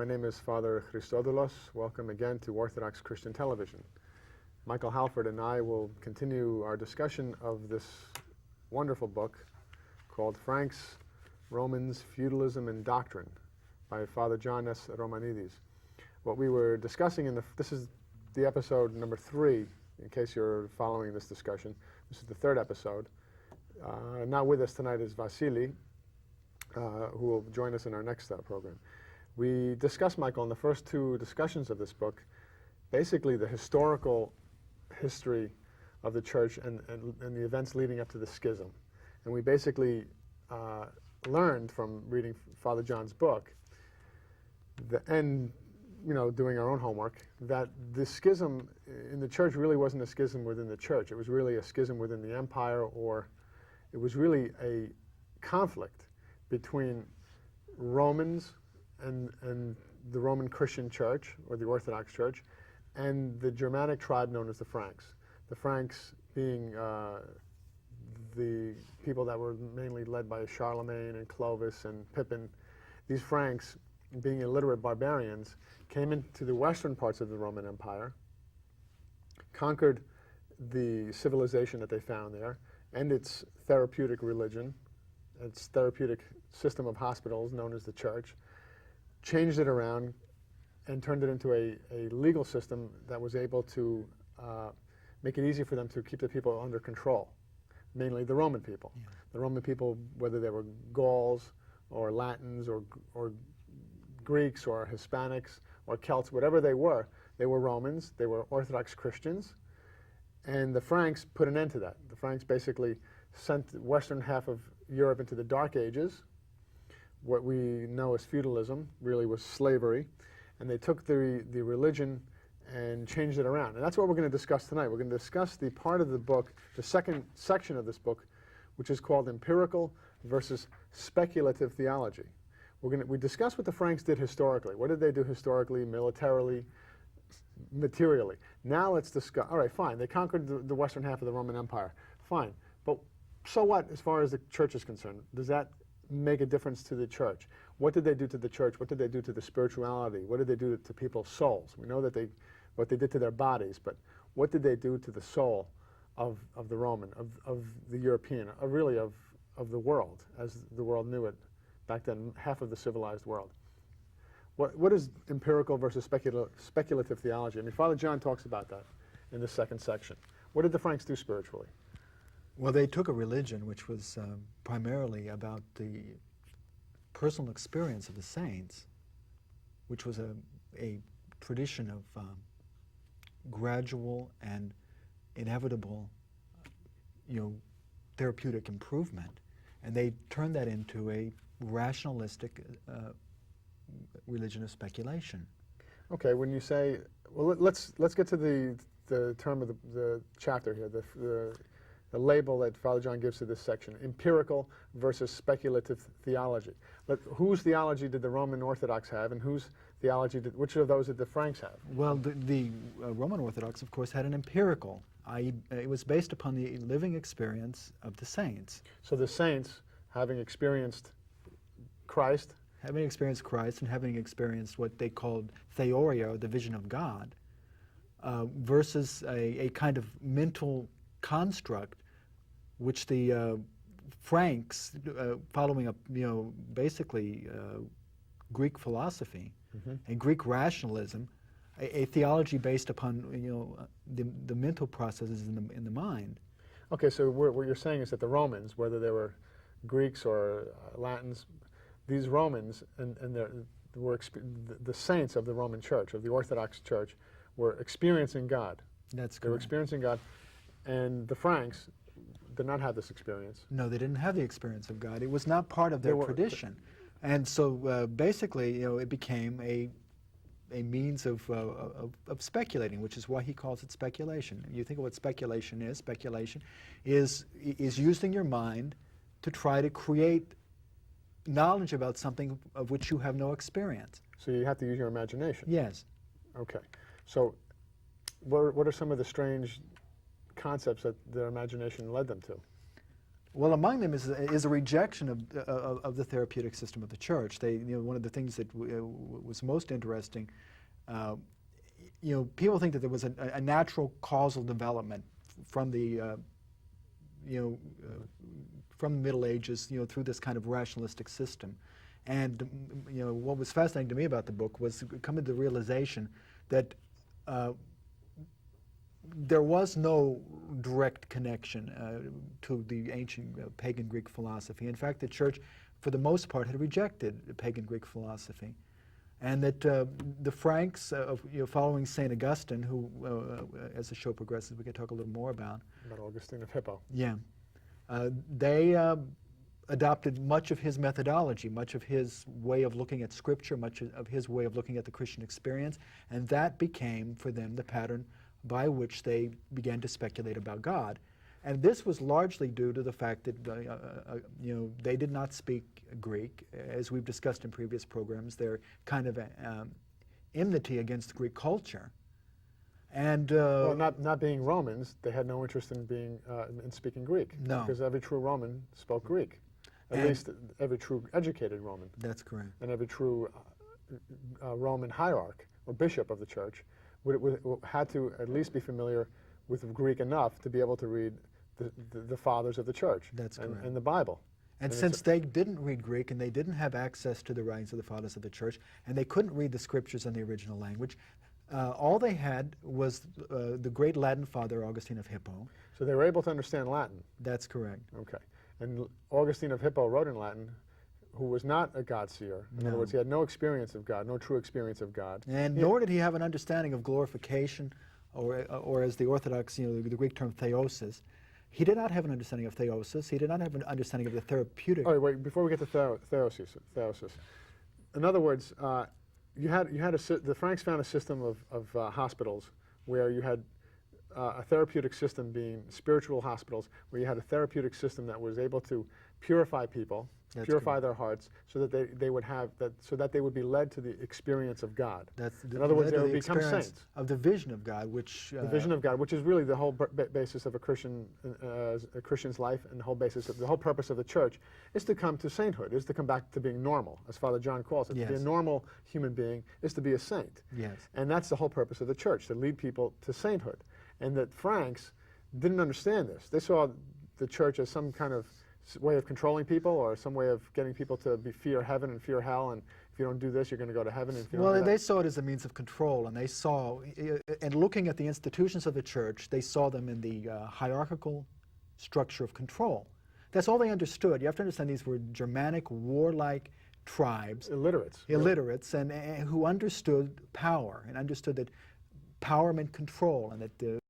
My name is Father Christodoulos. Welcome again to Orthodox Christian Television. Michael Halford and I will continue our discussion of this wonderful book called Franks, Romans, Feudalism, and Doctrine by Father John Romanides. What we were discussing this is the episode number 3, in case you're following this discussion. This is the 3rd episode. Not with us tonight is Vasily, who will join us in our next program. We discussed, Michael, in the first 2 discussions of this book, basically the historical history of the church and the events leading up to the schism. And we basically learned from reading Father John's book, doing our own homework, that the schism in the church really wasn't a schism within the church. It was really a schism within the empire, or it was really a conflict between Romans and the Roman Christian Church, or the Orthodox Church, and the Germanic tribe known as the Franks. The Franks being the people that were mainly led by Charlemagne and Clovis and Pippin. These Franks, being illiterate barbarians, came into the western parts of the Roman Empire, conquered the civilization that they found there, and its therapeutic religion, its therapeutic system of hospitals known as the Church, changed it around and turned it into a legal system that was able to make it easy for them to keep the people under control, mainly the Roman people. Yeah. The Roman people, whether they were Gauls or Latins or Greeks or Hispanics or Celts, whatever they were Romans, they were Orthodox Christians, and the Franks put an end to that. The Franks basically sent the western half of Europe into the Dark Ages. What we know as feudalism really was slavery, and they took the religion and changed it around. And that's what we're going to discuss tonight. We're going to discuss the part of the book, the second section of this book, which is called Empirical versus Speculative Theology. We discuss what the Franks did historically. What did they do historically, militarily, materially? Now let's discuss, all right, fine, they conquered the western half of the Roman Empire. Fine, but so what as far as the church is concerned? Does that make a difference to the church? What did they do to the church? What did they do to the spirituality? What did they do to people's souls? We know that what they did to their bodies, but what did they do to the soul of the Roman, of the European, really of the world, as the world knew it back then, half of the civilized world? What is empirical versus speculative theology? I mean, Father John talks about that in the second section. What did the Franks do spiritually? Well, they took a religion which was primarily about the personal experience of the saints, which was a tradition of gradual and inevitable, therapeutic improvement, and they turned that into a rationalistic religion of speculation. Okay, when you say, well, let's get to the term of the chapter here, the label that Father John gives to this section, empirical versus speculative theology. But whose theology did the Roman Orthodox have, and whose theology which of those did the Franks have? Well, the Roman Orthodox, of course, had an empirical, i.e. it was based upon the living experience of the saints. So the saints, having experienced Christ, and having experienced what they called theoria, or the vision of God, versus a kind of mental construct which the Franks, following up, basically Greek philosophy and Greek rationalism, a theology based upon the mental processes in the mind. Okay, so what you're saying is that the Romans, whether they were Greeks or Latins, these Romans and the saints of the Roman Church, of the Orthodox Church, were experiencing God. That's correct. They were experiencing God, and the Franks did not have this experience. No, they didn't have the experience of God. It was not part of their tradition. And so basically, it became a means of speculating, which is why he calls it speculation. You think of what speculation is. Speculation is using your mind to try to create knowledge about something of which you have no experience. So you have to use your imagination. Yes. Okay. So what are some of the strange concepts that their imagination led them to? Well, among them is a rejection of the therapeutic system of the church. One of the things that was most interesting, people think that there was a natural causal development from the from the Middle Ages, through this kind of rationalistic system. And what was fascinating to me about the book was coming to the realization that there was no direct connection to the ancient pagan Greek philosophy. In fact, the church, for the most part, had rejected pagan Greek philosophy. And that the Franks, following St. Augustine, who, as the show progresses, we can talk a little more about. About Augustine of Hippo. Yeah. They adopted much of his methodology, much of his way of looking at Scripture, much of his way of looking at the Christian experience, and that became, for them, the pattern by which they began to speculate about God. And this was largely due to the fact that they did not speak Greek. As we've discussed in previous programs, their kind of enmity against Greek culture. And well, not being Romans, they had no interest in being in speaking Greek. No. Because every true Roman spoke Greek. At least every true educated Roman. That's correct. And every true Roman hierarch or bishop of the church had to at least be familiar with Greek enough to be able to read the fathers of the church. That's correct. And the Bible. And since they didn't read Greek and they didn't have access to the writings of the fathers of the church, and they couldn't read the Scriptures in the original language, all they had was the great Latin father, Augustine of Hippo. So they were able to understand Latin. That's correct. Okay. And Augustine of Hippo wrote in Latin, who was not a God-seer. In other words, he had no experience of God, no true experience of God. And nor did he have an understanding of glorification, or as the Orthodox, the Greek term theosis. He did not have an understanding of theosis. He did not have an understanding of the therapeutic. Oh, wait, before we get to theosis. In other words, the Franks found a system of hospitals where you had a therapeutic system being spiritual hospitals, where you had a therapeutic system that was able to purify people, purify their hearts, so that they would have that, so that they would be led to the experience of God. In other words, they would become saints. Of the vision of God, which the vision of God, which is really the whole basis of a Christian's life, and the whole basis of the whole purpose of the church is to come to sainthood, is to come back to being normal, as Father John calls it. Yes. To be a normal human being is to be a saint. Yes. And that's the whole purpose of the church, to lead people to sainthood. And the Franks didn't understand this. They saw the church as some kind of way of controlling people, or some way of getting people to fear heaven and fear hell, and if you don't do this, you're going to go to heaven. And if you don't do that. They saw it as a means of control, and they saw, and looking at the institutions of the church, they saw them in the hierarchical structure of control. That's all they understood. You have to understand these were Germanic, warlike tribes. Illiterates. Illiterates, and who understood power, and understood that power meant control, and that